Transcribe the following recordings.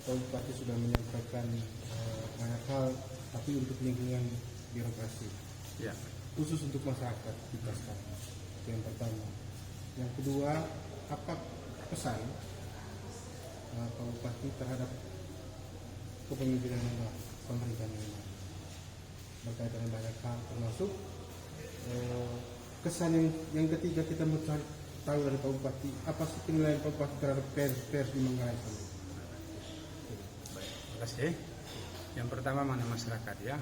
Pak Bupati sudah menyampaikan banyak hal, tapi untuk lingkungan birokrasi, Ya. khusus untuk masyarakat kita sekarang. Itu yang pertama. Yang kedua, apa pesan Pak Bupati terhadap kepemimpinan yang baru, pemerintahan yang baru, berkaitan dengan banyak hal, termasuk kesan yang ketiga kita mau cari tahu dari Pak Bupati, apa sih penilaian Pak Bupati terhadap pers di Manggarai? Baik, terima kasih. Yang pertama mengenai masyarakat ya.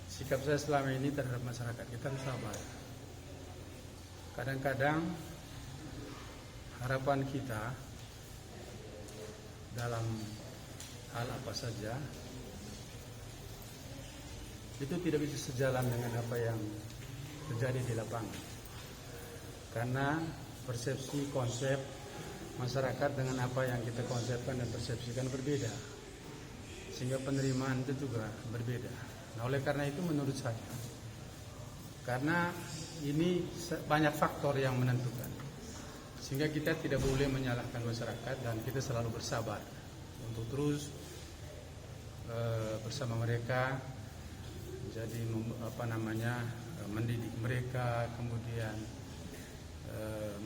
Sikap saya selama ini terhadap masyarakat kita harus sabar. Kadang-kadang harapan kita dalam hal apa saja itu tidak bisa sejalan dengan apa yang terjadi di lapangan. Karena persepsi konsep masyarakat dengan apa yang kita konsepkan dan persepsikan berbeda. Sehingga penerimaan itu juga berbeda. Nah, oleh karena itu menurut saya, karena ini banyak faktor yang menentukan, sehingga kita tidak boleh menyalahkan masyarakat dan kita selalu bersabar untuk terus bersama mereka, jadi mendidik mereka, kemudian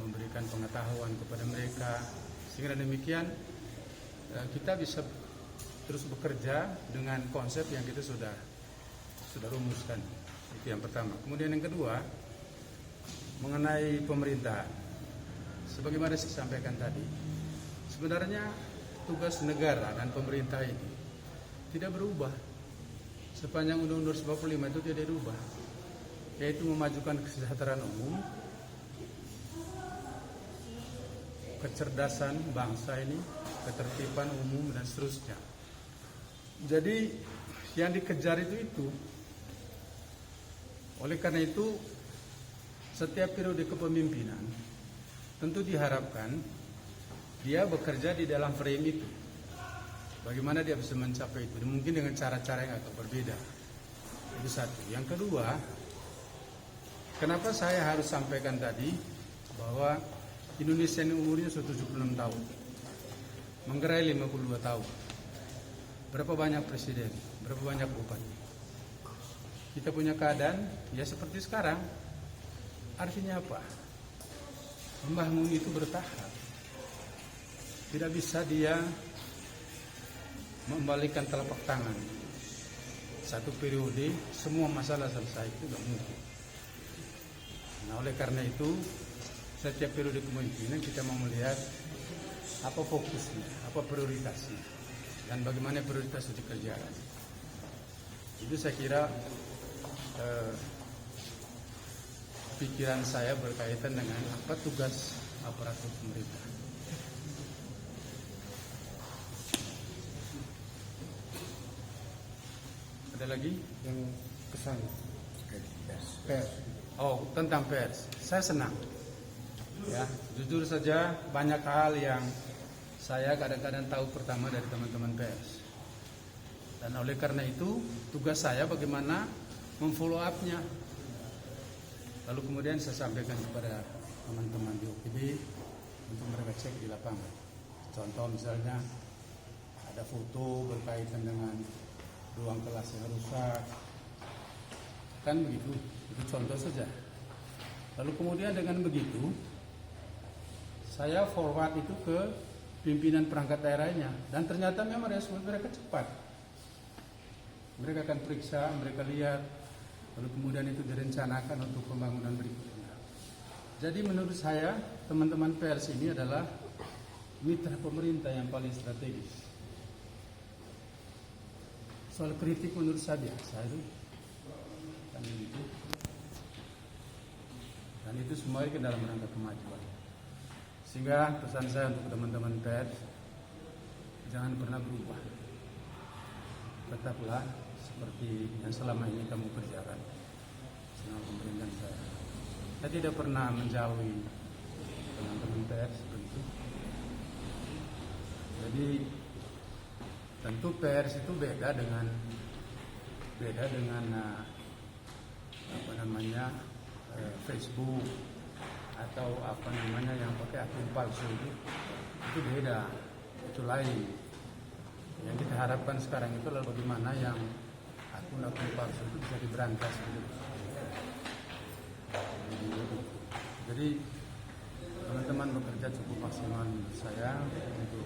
memberikan pengetahuan kepada mereka, sehingga demikian kita bisa terus bekerja dengan konsep yang kita sudah rumuskan. Itu yang pertama. Kemudian yang kedua, mengenai pemerintah, sebagaimana saya sampaikan tadi, sebenarnya tugas negara dan pemerintah ini tidak berubah sepanjang Undang-Undang 45 itu tidak berubah, yaitu memajukan kesejahteraan umum, kecerdasan bangsa ini, ketertiban umum dan seterusnya. Jadi yang dikejar itu. Oleh karena itu, setiap periode kepemimpinan tentu diharapkan dia bekerja di dalam frame itu. Bagaimana dia bisa mencapai itu? Mungkin dengan cara-cara yang agak berbeda. Itu satu. Yang kedua, kenapa saya harus sampaikan tadi bahwa Indonesia ini umurnya sudah 76 tahun, Manggarai 52 tahun. Berapa banyak presiden, berapa banyak bupati. Kita punya keadaan ya seperti sekarang. Artinya apa? Membangun itu bertahap. Tidak bisa dia membalikan telapak tangan. Satu periode semua masalah selesai, itu tidak mungkin. Nah, oleh karena itu setiap periode kepemimpinan kita mau melihat apa fokusnya, apa prioritasnya, dan bagaimana prioritas itu dikerjakan. Itu saya kira pikiran saya berkaitan dengan apa tugas aparatur pemerintah. Ada lagi Yang kesan pers. Oh, tentang pers. Saya senang. Ya, jujur saja banyak hal yang saya kadang-kadang tahu pertama dari teman-teman pers. Dan oleh karena itu tugas saya bagaimana memfollow up-nya. Lalu kemudian saya sampaikan kepada teman-teman di OPD untuk mereka cek di lapangan. Contoh misalnya ada foto berkaitan dengan ruang kelas yang rusak, kan begitu. Itu contoh saja. Lalu kemudian dengan begitu saya forward itu ke pimpinan perangkat daerahnya, dan ternyata memang respon mereka cepat. Mereka akan periksa, mereka lihat, lalu kemudian itu direncanakan untuk pembangunan berikutnya. Jadi menurut saya teman-teman pers ini adalah mitra pemerintah yang paling strategis. Soal kritik menurut saya biasa itu, dan itu semua ke dalam rangka kemajuan. Sehingga pesan saya untuk teman-teman pers, jangan pernah berubah. Tetaplah seperti yang selama ini kamu kerjakan selama pemerintahan saya. Saya tidak pernah menjauhi teman-teman pers begitu. Jadi tentu pers itu beda dengan Facebook atau yang pakai akun palsu itu beda, itu lain. Yang kita harapkan sekarang itu adalah bagaimana yang akun-akun palsu itu bisa diberantas gitu. Jadi teman-teman bekerja cukup maksimal menurut saya untuk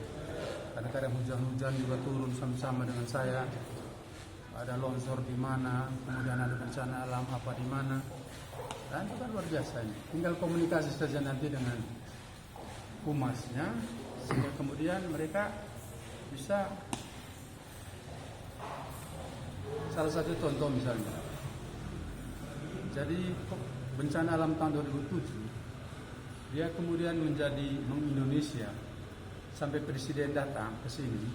kadang-kadang hujan-hujan juga turun sama-sama dengan saya. Ada longsor di mana, kemudian ada bencana alam apa di mana. Dan itu kan luar biasa ini. Tinggal komunikasi saja nanti dengan humasnya sehingga kemudian mereka bisa salah satu contoh misalnya. Jadi bencana alam tahun 2007 dia kemudian menjadi meng-Indonesia sampai presiden datang ke sini,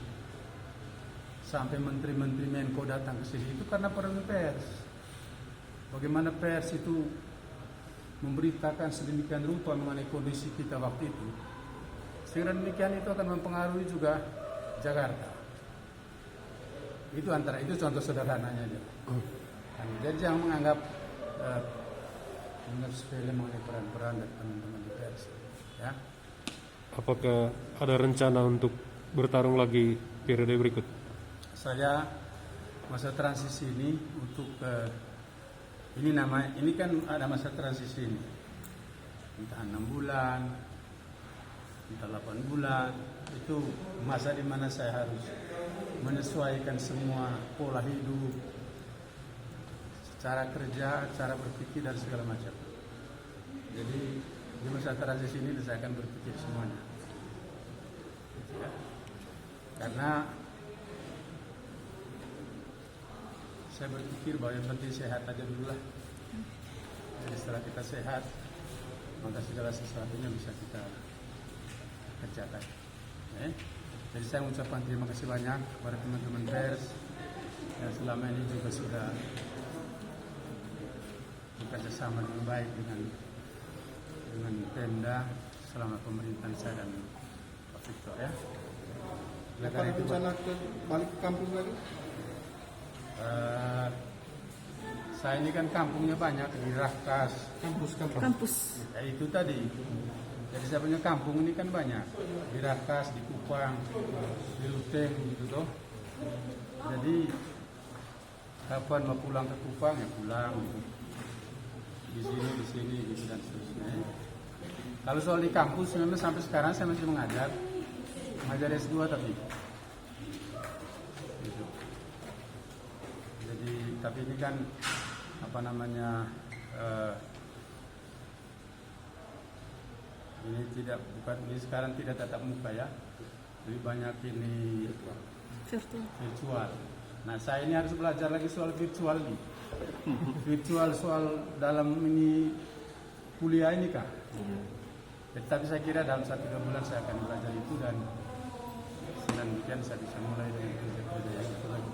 sampai menteri-menteri Menko datang ke sini itu karena peran pers. Bagaimana pers itu memberitakan sedemikian rupa mengenai kondisi kita waktu itu. Sehingga demikian itu akan mempengaruhi juga Jakarta. Itu contoh sederhananya aja. Jadi jangan menganggap sepele mengenai peran-peran dari teman-teman di pers. Ya. Apakah ada rencana untuk bertarung lagi periode berikut? Saya masa transisi ini untuk ini kan ada masa transisi ini. Entah 6 bulan, entah 8 bulan, itu masa di mana saya harus menyesuaikan semua pola hidup, cara kerja, cara berpikir dan segala macam. Jadi di masa transisi ini saya akan berpikir semuanya. Ya. Karena saya berpikir bahwa yang penting sehat aja dulu lah. Jadi setelah kita sehat, maka segala sesuatunya bisa kita kerjakan. Jadi saya mengucapkan terima kasih banyak kepada teman-teman pers yang selama ini juga sudah bekerja sama dengan baik dengan Pemda selama pemerintahan saya dan Pak Victor ya. Apa rencana balik ke kampung lagi? Saya ini kan kampungnya banyak di Rakas, Kampus. ya itu tadi. Jadi saya punya kampung ini kan banyak di Rakas, di Kupang, di Luteng gitu toh. Jadi kapan mau pulang ke Kupang ya pulang gitu. Di sini gitu dan seterusnya. Kalau soal di kampus memang sampai sekarang saya masih mengajar S2 tapi gitu. Jadi tapi ini kan ini sekarang tidak tatap muka ya, lebih banyak ini virtual. Nah saya ini harus belajar lagi soal virtual nih, virtual soal dalam ini kuliah ini kah? Tapi saya kira dalam 1-2 bulan saya akan belajar itu dan demikian saya bisa mulai dengan kerja-kerja yang itu lagi.